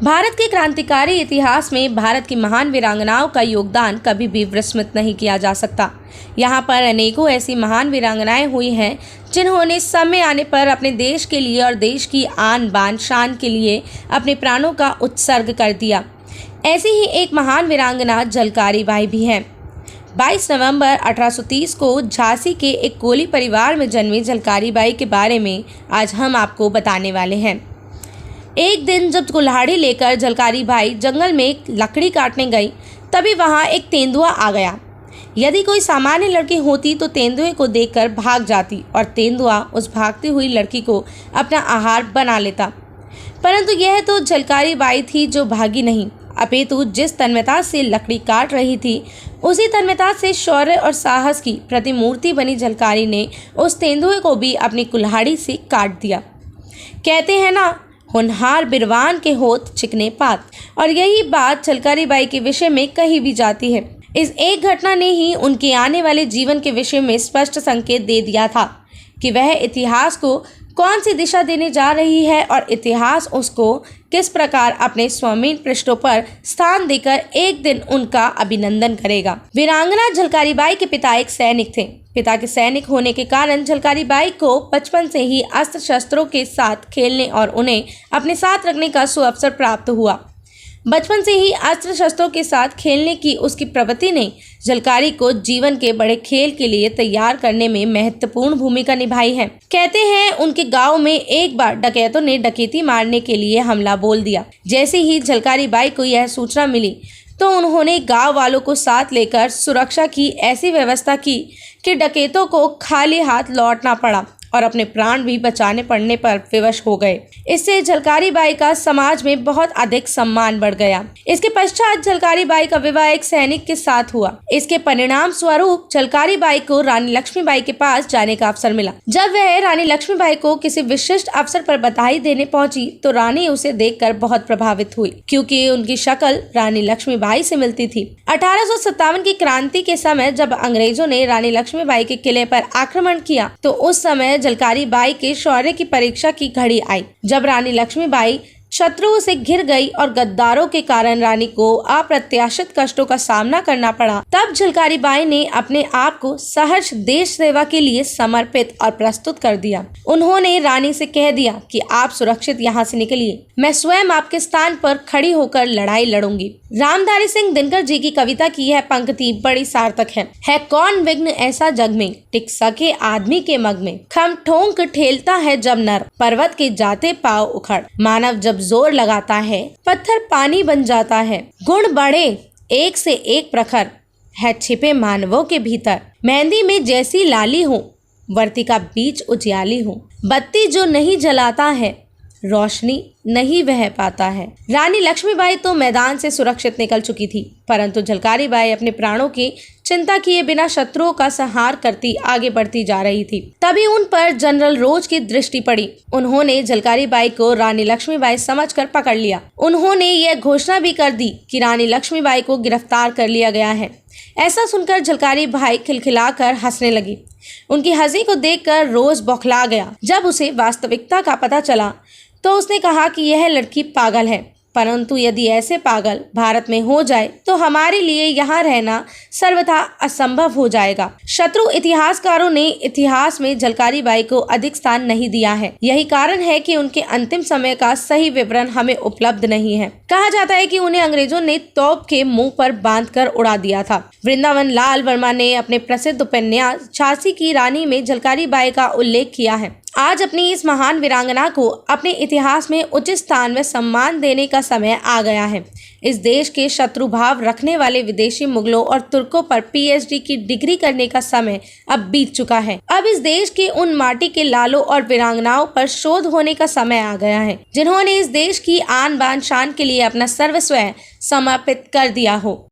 भारत के क्रांतिकारी इतिहास में भारत की महान वीरांगनाओं का योगदान कभी भी विस्मृत नहीं किया जा सकता। यहाँ पर अनेकों ऐसी महान वीरांगनाएं हुई हैं जिन्होंने समय आने पर अपने देश के लिए और देश की आन बान शान के लिए अपने प्राणों का उत्सर्ग कर दिया। ऐसी ही एक महान वीरांगना झलकारी बाई भी हैं। 22 नवंबर 1830 को झांसी के एक कोली परिवार में जन्मी झलकारी बाई के बारे में आज हम आपको बताने वाले हैं। एक दिन जब कुल्हाड़ी लेकर झलकारी बाई जंगल में लकड़ी काटने गई, तभी वहां एक तेंदुआ आ गया। यदि कोई सामान्य लड़की होती तो तेंदुए को देखकर भाग जाती और तेंदुआ उस भागती हुई लड़की को अपना आहार बना लेता। परंतु यह तो झलकारी बाई थी जो भागी नहीं, अपितु जिस तन्मयता से लकड़ी काट रही थी, उसी तन्मयता से शौर्य और साहस की प्रतिमूर्ति बनी झलकारी ने उस तेंदुए को भी अपनी कुल्हाड़ी से काट दिया। कहते हैं ना, होनहार बिरवान के होत चिकने पात, और यही बात झलकारी बाई के विषय में कही भी जाती है। इस एक घटना ने ही उनके आने वाले जीवन के विषय में स्पष्ट संकेत दे दिया था कि वह इतिहास को कौन सी दिशा देने जा रही है और इतिहास उसको किस प्रकार अपने स्वामीन पृष्ठों पर स्थान देकर एक दिन उनका अभिनंदन करेगा। वीरांगना झलकारी बाई के पिता एक सैनिक थे। पिता के सैनिक होने के कारण झलकारी बाई को बचपन से ही अस्त्र शस्त्रों के साथ खेलने और उन्हें अपने साथ रखने का सुअवसर प्राप्त हुआ। बचपन से ही अस्त्र शस्त्रों के साथ खेलने की उसकी प्रवृत्ति ने झलकारी को जीवन के बड़े खेल के लिए तैयार करने में महत्वपूर्ण भूमिका निभाई है। कहते हैं उनके गांव में एक बार डकैतों ने डकैती मारने के लिए हमला बोल दिया। जैसे ही झलकारी बाई को यह सूचना मिली तो उन्होंने गांव वालों को साथ लेकर सुरक्षा की ऐसी व्यवस्था की कि डकैतों को खाली हाथ लौटना पड़ा और अपने प्राण भी बचाने पड़ने पर विवश हो गए। इससे झलकारी बाई का समाज में बहुत अधिक सम्मान बढ़ गया। इसके पश्चात झलकारी बाई का विवाह एक सैनिक के साथ हुआ। इसके परिणाम स्वरूप झलकारी बाई को रानी लक्ष्मीबाई के पास जाने का अवसर मिला। जब वह रानी लक्ष्मीबाई को किसी विशिष्ट अवसर पर बधाई देने पहुंची तो रानी उसे देखकर बहुत प्रभावित हुई, क्योंकि उनकी शक्ल रानी लक्ष्मीबाई से मिलती थी। 1857 की क्रांति के समय जब अंग्रेजों ने रानी लक्ष्मीबाई के किले पर आक्रमण किया तो उस समय झलकारी बाई के शौर्य की परीक्षा की घड़ी आई। जब रानी लक्ष्मीबाई शत्रुओं से घिर गई और गद्दारों के कारण रानी को अप्रत्याशित कष्टों का सामना करना पड़ा, तब झलकारी बाई ने अपने आप को सहर्ष देश सेवा के लिए समर्पित और प्रस्तुत कर दिया। उन्होंने रानी से कह दिया कि आप सुरक्षित यहाँ से निकलिए, मैं स्वयं आपके स्थान पर खड़ी होकर लड़ाई लड़ूंगी। रामधारी सिंह दिनकर जी की कविता की यह पंक्ति बड़ी सार्थक है कौन विघ्न ऐसा जग में, टिक सके आदमी के मग में, खम ठोंक ठेलता है जब नर, पर्वत के जाते पाव उखड़, मानव जब जोर लगाता है पत्थर पानी बन जाता है, गुण बढ़े एक से एक प्रखर, है छिपे मानवों के भीतर, मेहंदी में जैसी लाली हूँ, वर्तिका बीच उजियाली हूँ, बत्ती जो नहीं जलाता है, रोशनी नहीं वह पाता है। रानी लक्ष्मीबाई तो मैदान से सुरक्षित निकल चुकी थी, परंतु झलकारी बाई अपने प्राणों की चिंता किए बिना शत्रुओं का संहार करती आगे बढ़ती जा रही थी। तभी उन पर जनरल रोज की दृष्टि पड़ी। उन्होंने झलकारी बाई को रानी लक्ष्मीबाई समझकर पकड़ लिया। उन्होंने यह घोषणा भी कर दी कि रानी लक्ष्मीबाई को गिरफ्तार कर लिया गया है। ऐसा सुनकर झलकारी बाई खिलखिलाकर हंसने लगी। उनकी हंसी को देखकर रोज बौखला गया। जब उसे वास्तविकता का पता चला तो उसने कहा कि यह लड़की पागल है, परंतु यदि ऐसे पागल भारत में हो जाए तो हमारे लिए यहाँ रहना सर्वथा असंभव हो जाएगा। शत्रु इतिहासकारों ने इतिहास में झलकारी बाई को अधिक स्थान नहीं दिया है। यही कारण है कि उनके अंतिम समय का सही विवरण हमें उपलब्ध नहीं है। कहा जाता है कि उन्हें अंग्रेजों ने तोप के मुंह पर बांधकर उड़ा दिया था। वृंदावन लाल वर्मा ने अपने प्रसिद्ध उपन्यास झांसी की रानी में झलकारी बाई का उल्लेख किया है। आज अपनी इस महान वीरांगना को अपने इतिहास में उचित स्थान व सम्मान देने का समय आ गया है। इस देश के शत्रु भाव रखने वाले विदेशी मुगलों और तुर्कों पर पीएचडी की डिग्री करने का समय अब बीत चुका है। अब इस देश के उन माटी के लालों और वीरांगनाओं पर शोध होने का समय आ गया है, जिन्होंने इस देश की आन बान शान के लिए अपना सर्वस्व समर्पित कर दिया हो।